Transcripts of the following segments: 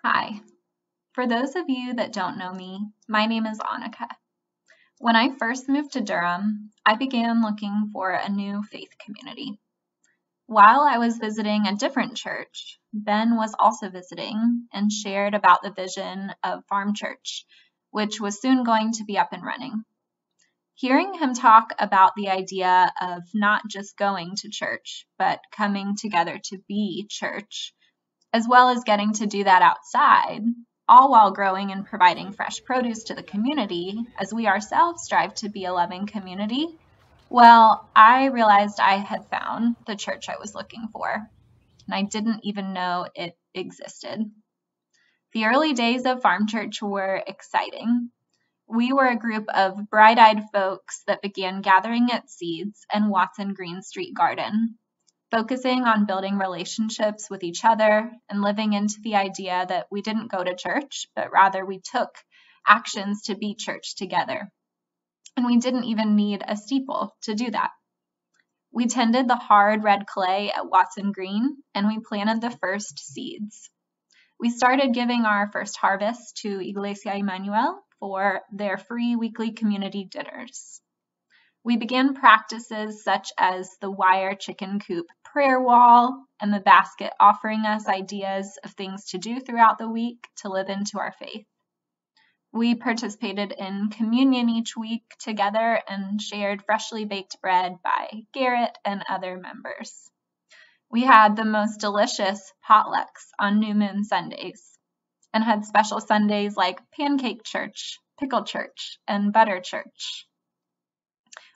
Hi. For those of you that don't know me, my name is Anneke. When I first moved to Durham, I began looking for a new faith community. While I was visiting a different church, Ben was also visiting and shared about the vision of Farm Church, which was soon going to be up and running. Hearing him talk about the idea of not just going to church, but coming together to be church, as well as getting to do that outside, all while growing and providing fresh produce to the community as we ourselves strive to be a loving community, well, I realized I had found the church I was looking for, and I didn't even know it existed. The early days of Farm Church were exciting. We were a group of bright-eyed folks that began gathering at Seeds and Watson Green Street Garden, focusing on building relationships with each other and living into the idea that we didn't go to church, but rather we took actions to be church together. And we didn't even need a steeple to do that. We tended the hard red clay at Watson Green, and we planted the first seeds. We started giving our first harvest to Iglesia Emmanuel for their free weekly community dinners. We began practices such as the wire chicken coop prayer wall and the basket offering us ideas of things to do throughout the week to live into our faith. We participated in communion each week together and shared freshly baked bread by Garrett and other members. We had the most delicious potlucks on New Moon Sundays and had special Sundays like Pancake Church, Pickle Church, and Butter Church.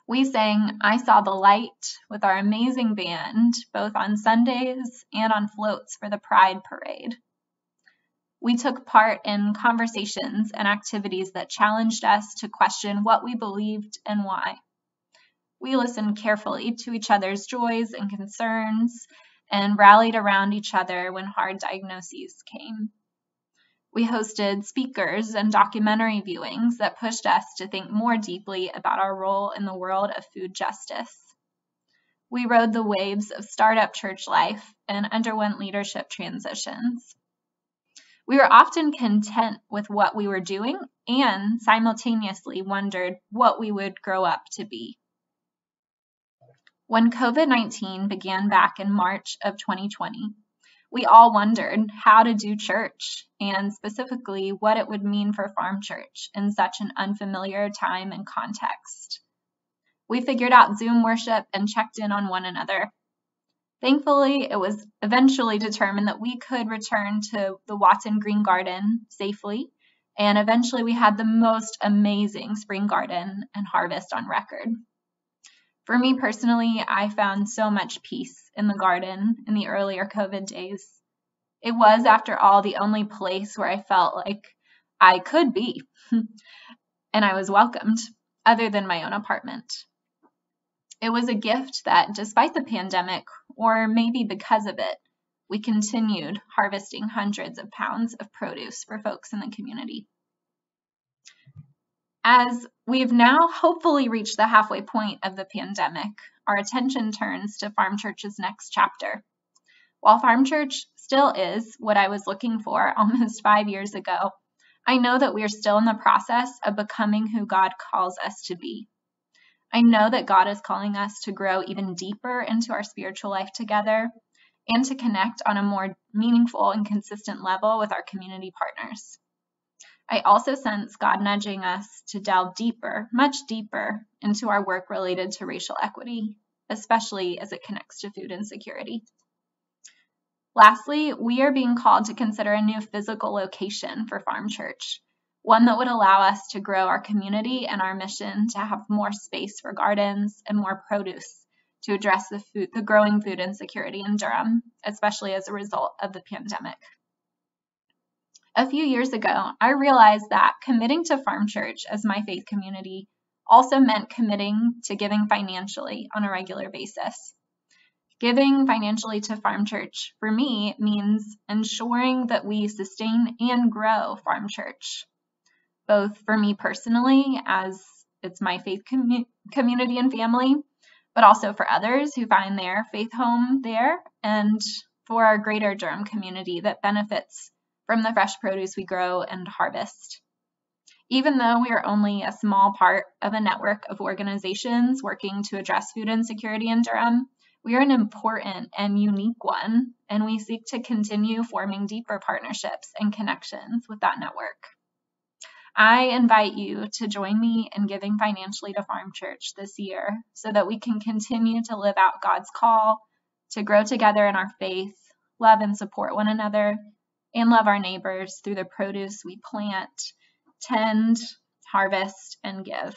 We sang I Saw the Light with our amazing band, both on Sundays and on floats for the Pride Parade. We took part in conversations and activities that challenged us to question what we believed and why. We listened carefully to each other's joys and concerns and rallied around each other when hard diagnoses came. We hosted speakers and documentary viewings that pushed us to think more deeply about our role in the world of food justice. We rode the waves of startup church life and underwent leadership transitions. We were often content with what we were doing and simultaneously wondered what we would grow up to be. When COVID-19 began back in March of 2020, we all wondered how to do church and specifically what it would mean for Farm Church in such an unfamiliar time and context. We figured out Zoom worship and checked in on one another. Thankfully, it was eventually determined that we could return to the Watson Green Garden safely, and eventually we had the most amazing spring garden and harvest on record. For me personally, I found so much peace in the garden in the earlier COVID days. It was, after all, the only place where I felt like I could be, and I was welcomed, other than my own apartment. It was a gift that, despite the pandemic, or maybe because of it, we continued harvesting hundreds of pounds of produce for folks in the community. As we've now hopefully reached the halfway point of the pandemic, our attention turns to Farm Church's next chapter. While Farm Church still is what I was looking for almost 5 years ago, I know that we are still in the process of becoming who God calls us to be. I know that God is calling us to grow even deeper into our spiritual life together and to connect on a more meaningful and consistent level with our community partners. I also sense God nudging us to delve deeper, much deeper, into our work related to racial equity, especially as it connects to food insecurity. Lastly, we are being called to consider a new physical location for Farm Church, one that would allow us to grow our community and our mission to have more space for gardens and more produce to address the growing food insecurity in Durham, especially as a result of the pandemic. A few years ago, I realized that committing to Farm Church as my faith community also meant committing to giving financially on a regular basis. Giving financially to Farm Church, for me, means ensuring that we sustain and grow Farm Church, both for me personally, as it's my faith community and family, but also for others who find their faith home there, and for our greater Durham community that benefits from the fresh produce we grow and harvest. Even though we are only a small part of a network of organizations working to address food insecurity in Durham, we are an important and unique one, and we seek to continue forming deeper partnerships and connections with that network. I invite you to join me in giving financially to Farm Church this year so that we can continue to live out God's call to grow together in our faith, love and support one another, and love our neighbors through the produce we plant, tend, harvest, and give.